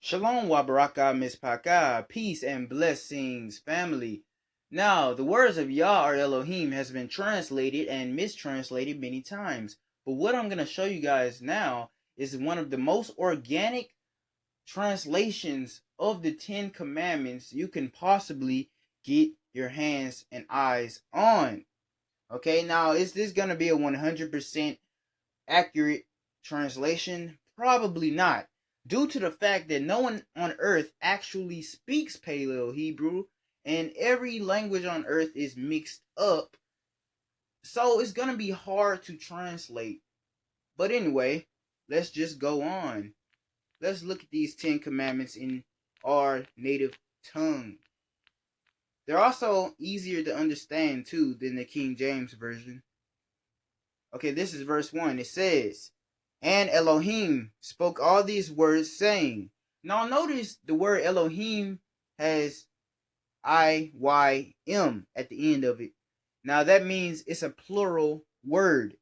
Shalom wa baraka mispaka, peace and blessings, family. Now, the words of Yah or Elohim has been translated and mistranslated many times. But what I'm going to show you guys now is one of the most organic translations of the Ten Commandments you can possibly get your hands and eyes on. Okay, now is this going to be a 100% accurate translation? Probably not, due to the fact that no one on earth actually speaks Paleo Hebrew, and every language on earth is mixed up, so it's gonna be hard to translate. But anyway, let's just go on. Let's look at these 10 commandments in our native tongue. They're also easier to understand too than the King James Version. Okay, this is verse 1. It says, and Elohim spoke all these words, saying. Now notice the word Elohim has I-Y-M at the end of it. Now that means it's a plural word.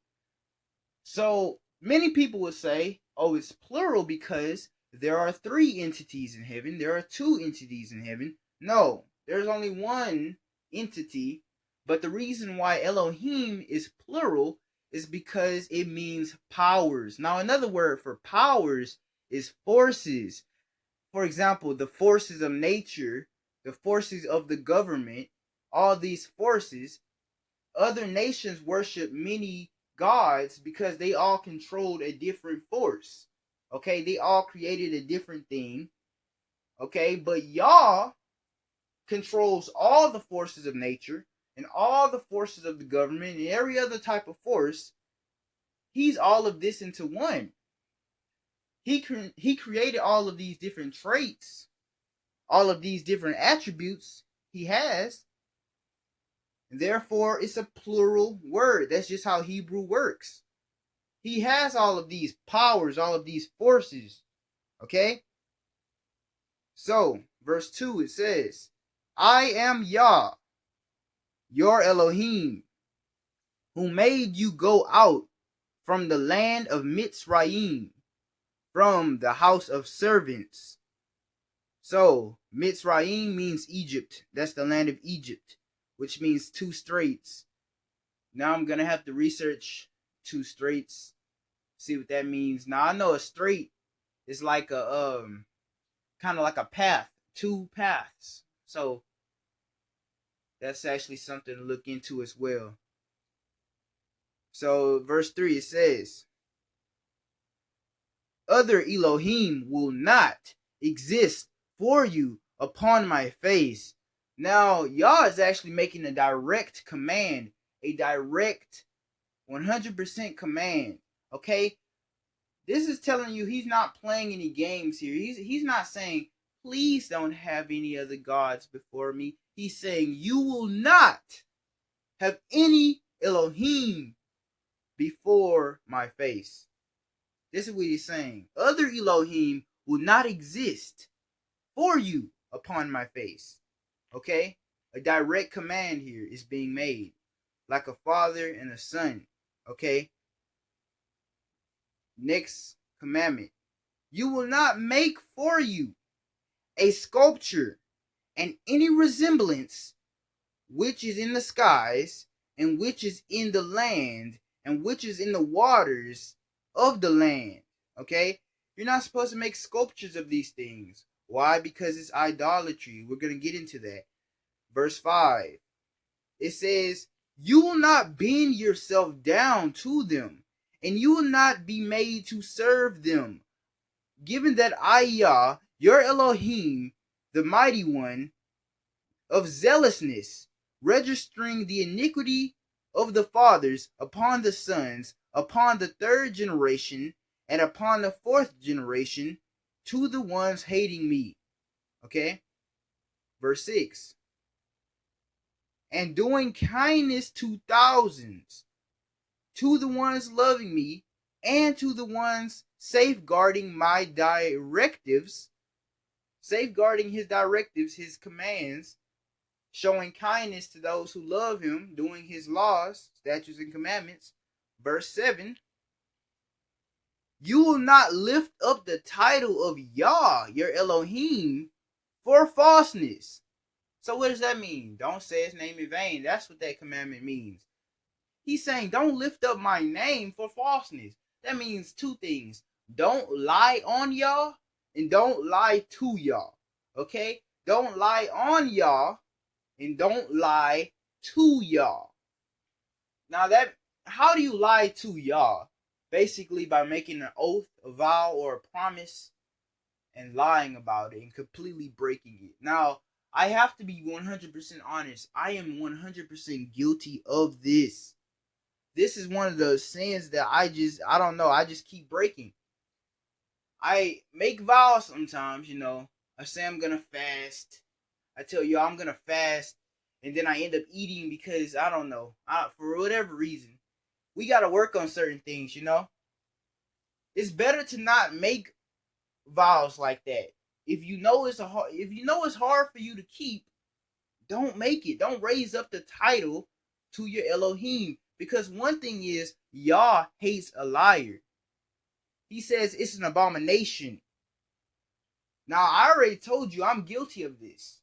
So many people would say, oh, it's plural because there are 3 entities in heaven. There are 2 entities in heaven. No, there's only one entity. But the reason why Elohim is plural is because it means powers. Now, another word for powers is forces. For example, the forces of nature, the forces of the government, all these forces. Other nations worship many gods because they all controlled a different force. Okay, they all created a different thing. Okay, but Yah controls all the forces of nature and all the forces of the government and every other type of force. He's all of this into one. He created all of these different traits, all of these different attributes he has. And therefore, it's a plural word. That's just how Hebrew works. He has all of these powers, all of these forces. Okay? So, verse 2, it says, I am Yah, your Elohim, who made you go out from the land of Mitzrayim, from the house of servants. So, Mitzrayim means Egypt. That's the land of Egypt, which means 2 straits. Now I'm going to have to research 2 straits, see what that means. Now I know a strait is like a, kind of like a path, 2 paths. So, that's actually something to look into as well. So, verse 3, it says, other Elohim will not exist for you upon my face. Now, Yah is actually making a direct command, a direct 100% command. Okay? This is telling you he's not playing any games here. He's not saying, please don't have any other gods before me. He's saying, you will not have any Elohim before my face. This is what he's saying. Other Elohim will not exist for you upon my face. Okay? A direct command here is being made. Like a father and a son. Okay? Next commandment. You will not make for you a sculpture and any resemblance which is in the skies, and which is in the land, and which is in the waters of the land. Okay? You're not supposed to make sculptures of these things. Why? Because it's idolatry. We're going to get into that. Verse 5. It says, you will not bend yourself down to them, and you will not be made to serve them. Given that I, Yah, your Elohim, the mighty one, of zealousness, registering the iniquity of the fathers upon the sons, upon the 3rd generation, and upon the 4th generation, to the ones hating me. Okay? Verse 6. And doing kindness to thousands, to the ones loving me, and to the ones safeguarding my directives, safeguarding his directives, his commands, showing kindness to those who love him, doing his laws, statutes, and commandments. Verse 7. You will not lift up the title of Yah, your Elohim, for falseness. So what does that mean? Don't say his name in vain. That's what that commandment means. He's saying, don't lift up my name for falseness. That means two things. Don't lie on Yah and don't lie to Yah. Okay? Don't lie on Yah and don't lie to Yah. Now how do you lie to Yah? Basically by making an oath, a vow, or a promise and lying about it and completely breaking it. Now, I have to be 100% honest. I am 100% guilty of this. This is one of those sins that I don't know, I just keep breaking. I make vows sometimes, I say I'm gonna fast. I tell you I'm gonna fast, and then I end up eating because I don't know, for whatever reason. We gotta work on certain things, It's better to not make vows like that. If you know it's hard for you to keep, don't make it. Don't raise up the title to your Elohim. Because one thing is, Yah hates a liar. He says it's an abomination. Now, I already told you I'm guilty of this.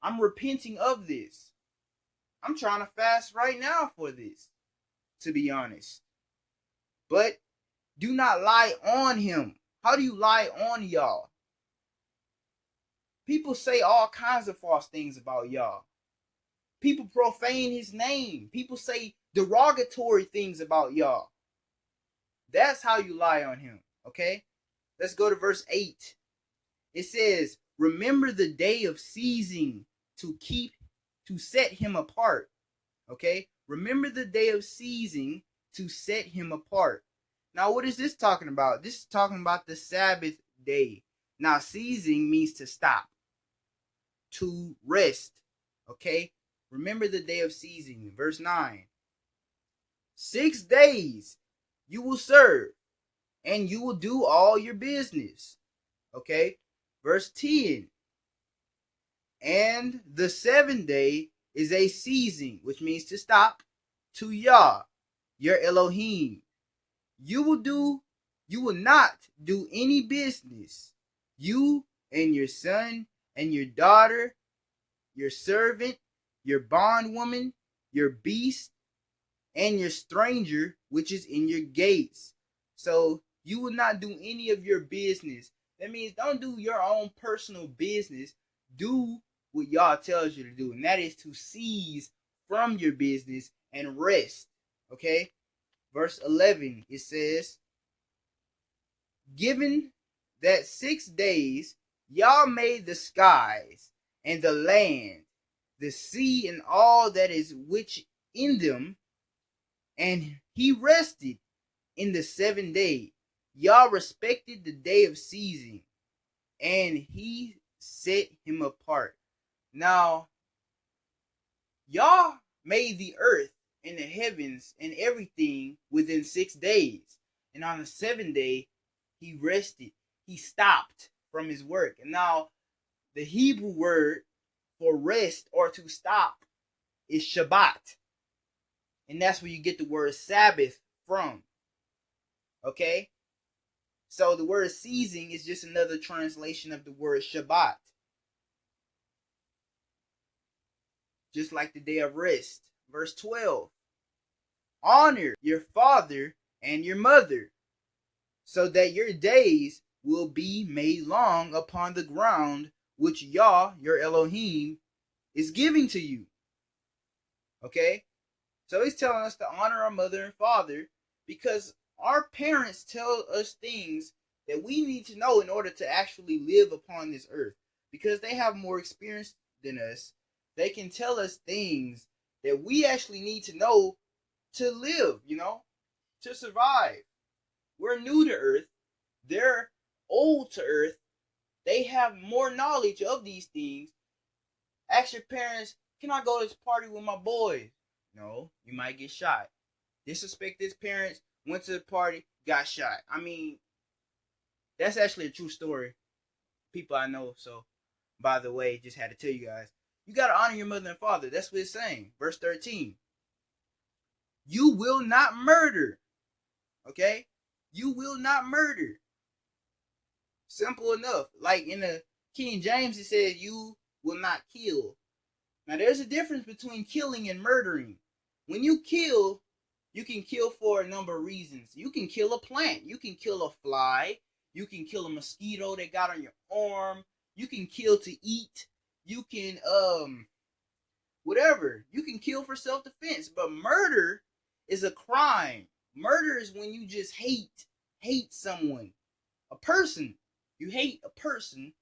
I'm repenting of this. I'm trying to fast right now for this, to be honest. But do not lie on him. How do you lie on Yah? People say all kinds of false things about Yah. People profane his name. People say derogatory things about Yah. That's how you lie on him, okay? Let's go to verse 8. It says, remember the day of seizing to set him apart, okay? Remember the day of seizing to set him apart. Now, what is this talking about? This is talking about the Sabbath day. Now, seizing means to stop, to rest, okay? Remember the day of seizing. Verse 9. 6 days you will serve, and you will do all your business. Okay? Verse 10. And the 7th day is a seizing, which means to stop, to Yah, your Elohim. You will not do any business. You and your son and your daughter, your servant, your bondwoman, your beast, and your stranger, which is in your gates. So you will not do any of your business. That means don't do your own personal business. Do what Yah tells you to do, and that is to cease from your business and rest. Okay? Verse 11, it says, given that 6 days Yah made the skies and the land, the sea and all that is which in them, and he rested in the 7th day. Yah respected the day of seizing, and he set him apart. Now, Yah made the earth and the heavens and everything within 6 days. And on the 7th day, he rested. He stopped from his work. And now, the Hebrew word for rest or to stop is Shabbat. And that's where you get the word Sabbath from. Okay? So the word seizing is just another translation of the word Shabbat. Just like the day of rest. Verse 12. Honor your father and your mother, so that your days will be made long upon the ground which Yah, your Elohim, is giving to you. Okay? So he's telling us to honor our mother and father because our parents tell us things that we need to know in order to actually live upon this earth. Because they have more experience than us, they can tell us things that we actually need to know to live, to survive. We're new to earth. They're old to earth. They have more knowledge of these things. Ask your parents, can I go to this party with my boys? No, you might get shot. Disrespect his parents, went to the party, got shot. I mean, that's actually a true story. People I know, so by the way, just had to tell you guys. You got to honor your mother and father. That's what it's saying. Verse 13. You will not murder. Okay? You will not murder. Simple enough. Like in the King James, it says you will not kill. Now there's a difference between killing and murdering. When you kill, you can kill for a number of reasons. You can kill a plant. You can kill a fly. You can kill a mosquito that got on your arm. You can kill to eat. You can whatever. You can kill for self-defense. But murder is a crime. Murder is when you just hate someone. A person. You hate a person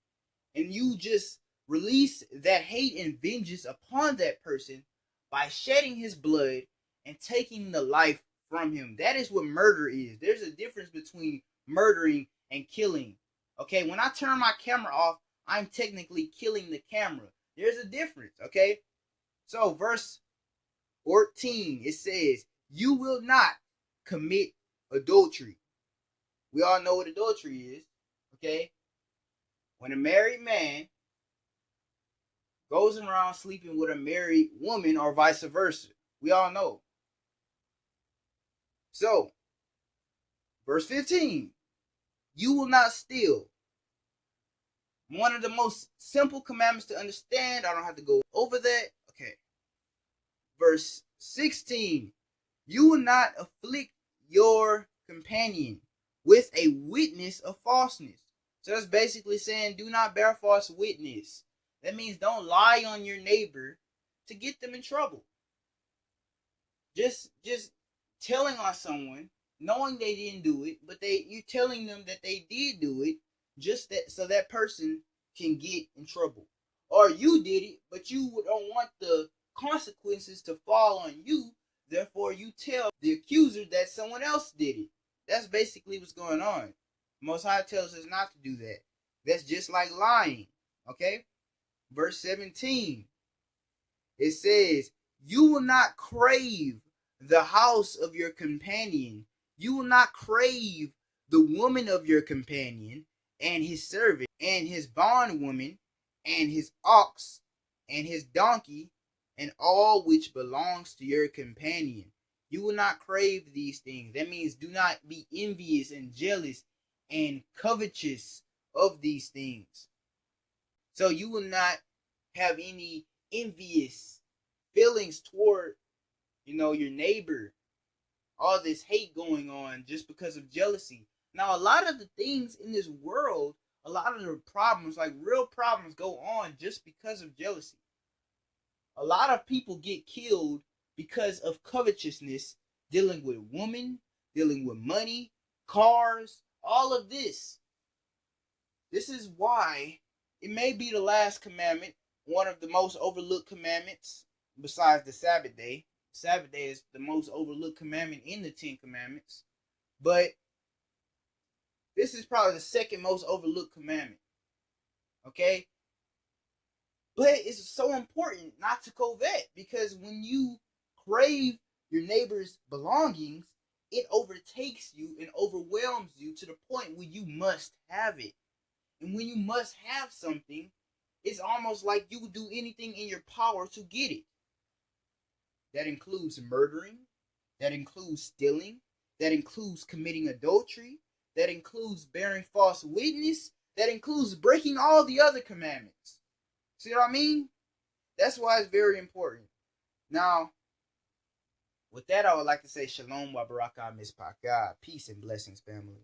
and you just release that hate and vengeance upon that person by shedding his blood and taking the life from him. That is what murder is. There's a difference between murdering and killing. Okay, when I turn my camera off, I'm technically killing the camera. There's a difference, okay? So, verse 14, it says, you will not commit adultery. We all know what adultery is, okay? When a married man goes around sleeping with a married woman or vice versa. We all know. So, verse 15, you will not steal. One of the most simple commandments to understand. I don't have to go over that. Okay. Verse 16, you will not afflict your companion with a witness of falseness. So that's basically saying do not bear false witness. That means don't lie on your neighbor to get them in trouble. Just telling on someone, knowing they didn't do it, but you telling them that they did do it, just that so that person can get in trouble. Or you did it, but you don't want the consequences to fall on you. Therefore, you tell the accuser that someone else did it. That's basically what's going on. Most High tells us not to do that. That's just like lying. Okay? Verse 17. It says, you will not crave the house of your companion. You will not crave the woman of your companion, and his servant, and his bondwoman, and his ox, and his donkey, and all which belongs to your companion. You will not crave these things. That means do not be envious and jealous and covetous of these things. So you will not have any envious feelings toward, your neighbor. All this hate going on just because of jealousy. Now, a lot of the things in this world, a lot of the problems, like real problems, go on just because of jealousy. A lot of people get killed because of covetousness, dealing with women, dealing with money, cars, all of this. This is why it may be the last commandment, one of the most overlooked commandments besides the Sabbath day. Sabbath day is the most overlooked commandment in the 10 commandments. But this is probably the second most overlooked commandment. Okay? But it's so important not to covet, because when you crave your neighbor's belongings, it overtakes you and overwhelms you to the point where you must have it. And when you must have something, it's almost like you would do anything in your power to get it. That includes murdering. That includes stealing. That includes committing adultery. That includes bearing false witness. That includes breaking all the other commandments. See what I mean? That's why it's very important. Now, with that, I would like to say Shalom wa barakah mispakah. Peace and blessings, family.